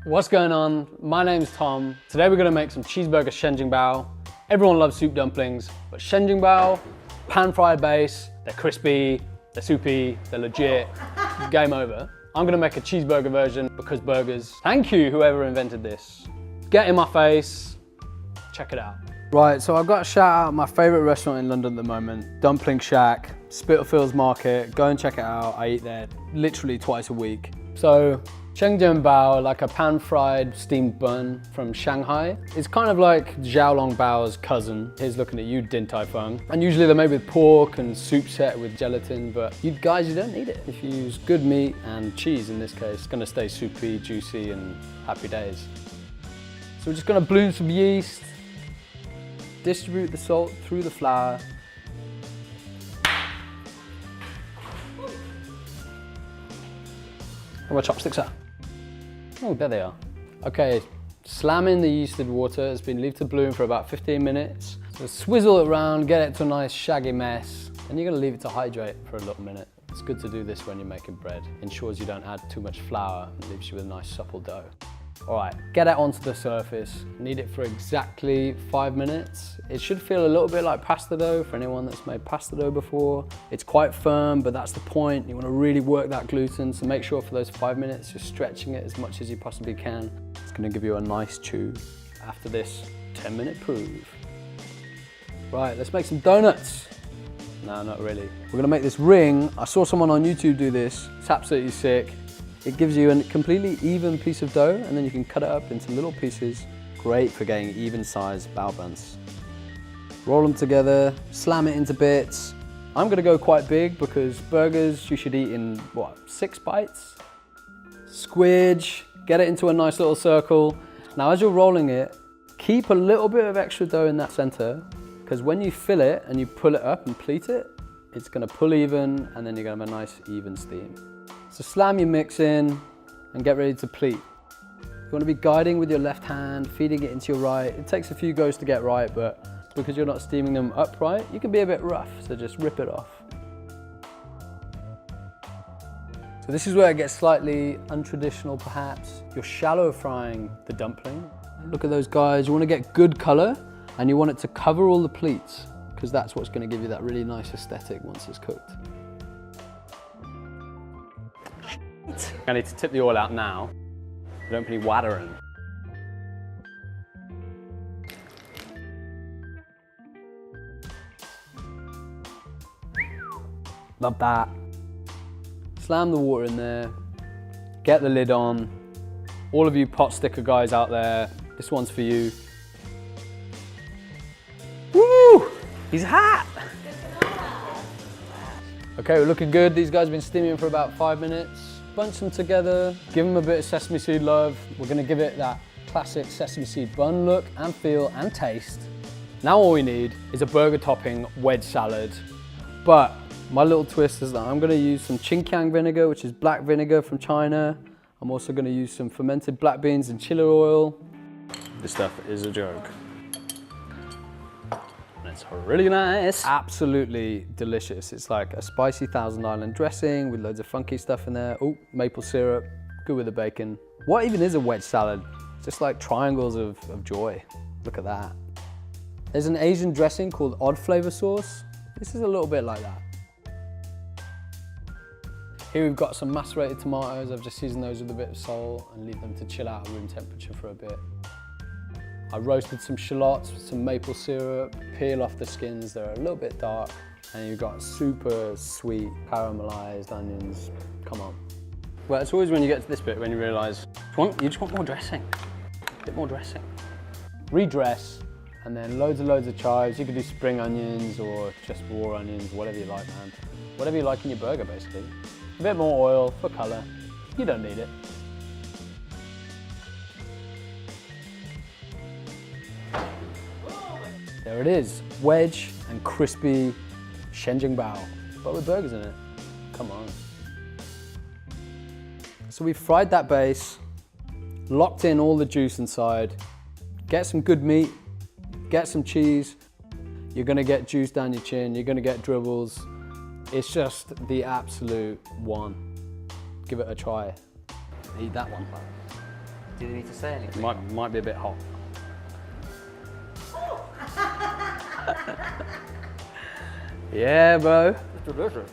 What's going on? My name's Tom. Today we're gonna make some cheeseburger Shengjianbao. Everyone loves soup dumplings, but Shengjianbao, pan-fried base, they're crispy, they're soupy, they're legit. Game over. I'm gonna make a cheeseburger version because burgers. Thank you, whoever invented this. Get in my face, check it out. Right, so I've got to shout out my favorite restaurant in London at the moment, Dumpling Shack, Spitalfields Market. Go and check it out. I eat there literally twice a week. So, Shengjianbao, like a pan-fried steamed bun from Shanghai. It's kind of like Xiaolongbao's cousin. Here's looking at you, Din Tai Fung. And usually they're made with pork and soup set with gelatin, but you guys, you don't need it. If you use good meat and cheese in this case, it's gonna stay soupy, juicy, and happy days. So we're just gonna bloom some yeast, distribute the salt through the flour. Where my chopsticks are? Oh, there they are. Okay, slam in the yeasted water. It's been left to bloom for about 15 minutes. So swizzle it around, get it to a nice shaggy mess, and you're gonna leave it to hydrate for a little minute. It's good to do this when you're making bread. Ensures you don't add too much flour and leaves you with a nice supple dough. All right, get it onto the surface. Knead it for exactly 5 minutes. It should feel a little bit like pasta dough for anyone that's made pasta dough before. It's quite firm, but that's the point. You want to really work that gluten, so make sure for those 5 minutes you're stretching it as much as you possibly can. It's gonna give you a nice chew. After this 10-minute prove. Right, let's make some donuts. No, not really. We're gonna make this ring. I saw someone on YouTube do this. It's absolutely sick. It gives you a completely even piece of dough, and then you can cut it up into little pieces. Great for getting even sized bao buns. Roll them together, slam it into bits. I'm gonna go quite big because burgers you should eat in, what, 6 bites? Squidge, get it into a nice little circle. Now as you're rolling it, keep a little bit of extra dough in that center, because when you fill it and you pull it up and pleat it, it's gonna pull even, and then you're gonna have a nice even steam. So slam your mix in and get ready to pleat. You want to be guiding with your left hand, feeding it into your right. It takes a few goes to get right, but because you're not steaming them upright, you can be a bit rough, so just rip it off. So this is where it gets slightly untraditional perhaps. You're shallow frying the dumpling. Look at those guys, you want to get good color and you want it to cover all the pleats because that's what's going to give you that really nice aesthetic once it's cooked. I need to tip the oil out now. I don't put any water in. Love that. Slam the water in there. Get the lid on. All of you pot sticker guys out there, this one's for you. Woo! He's hot! Okay, we're looking good. These guys have been steaming for about 5 minutes. Bunch them together, give them a bit of sesame seed love. We're gonna give it that classic sesame seed bun look and feel and taste. Now all we need is a burger topping wedge salad. But my little twist is that I'm gonna use some Cheeseburger vinegar, which is black vinegar from China. I'm also gonna use some fermented black beans and chili oil. This stuff is a joke. It's really nice. Absolutely delicious. It's like a spicy Thousand Island dressing with loads of funky stuff in there. Oh, maple syrup, good with the bacon. What even is a wedge salad? It's just like triangles of joy. Look at that. There's an Asian dressing called odd flavor sauce. This is a little bit like that. Here we've got some macerated tomatoes. I've just seasoned those with a bit of salt and leave them to chill out at room temperature for a bit. I roasted some shallots with some maple syrup, peel off the skins, they're a little bit dark, and you've got super sweet caramelized onions. Come on. Well, it's always when you get to this bit when you realize you just want more dressing, a bit more dressing. Redress, and then loads of chives. You could do spring onions or just raw onions, whatever you like, man. Whatever you like in your burger, basically. A bit more oil for color. You don't need it. There it is, wedge and crispy Shengjianbao, but with burgers in it. Come on. So we fried that base, locked in all the juice inside. Get some good meat, get some cheese. You're gonna get juice down your chin, you're gonna get dribbles. It's just the absolute one. Give it a try. Eat that one. Do you need to say anything? Might be a bit hot. Yeah, bro. It's delicious.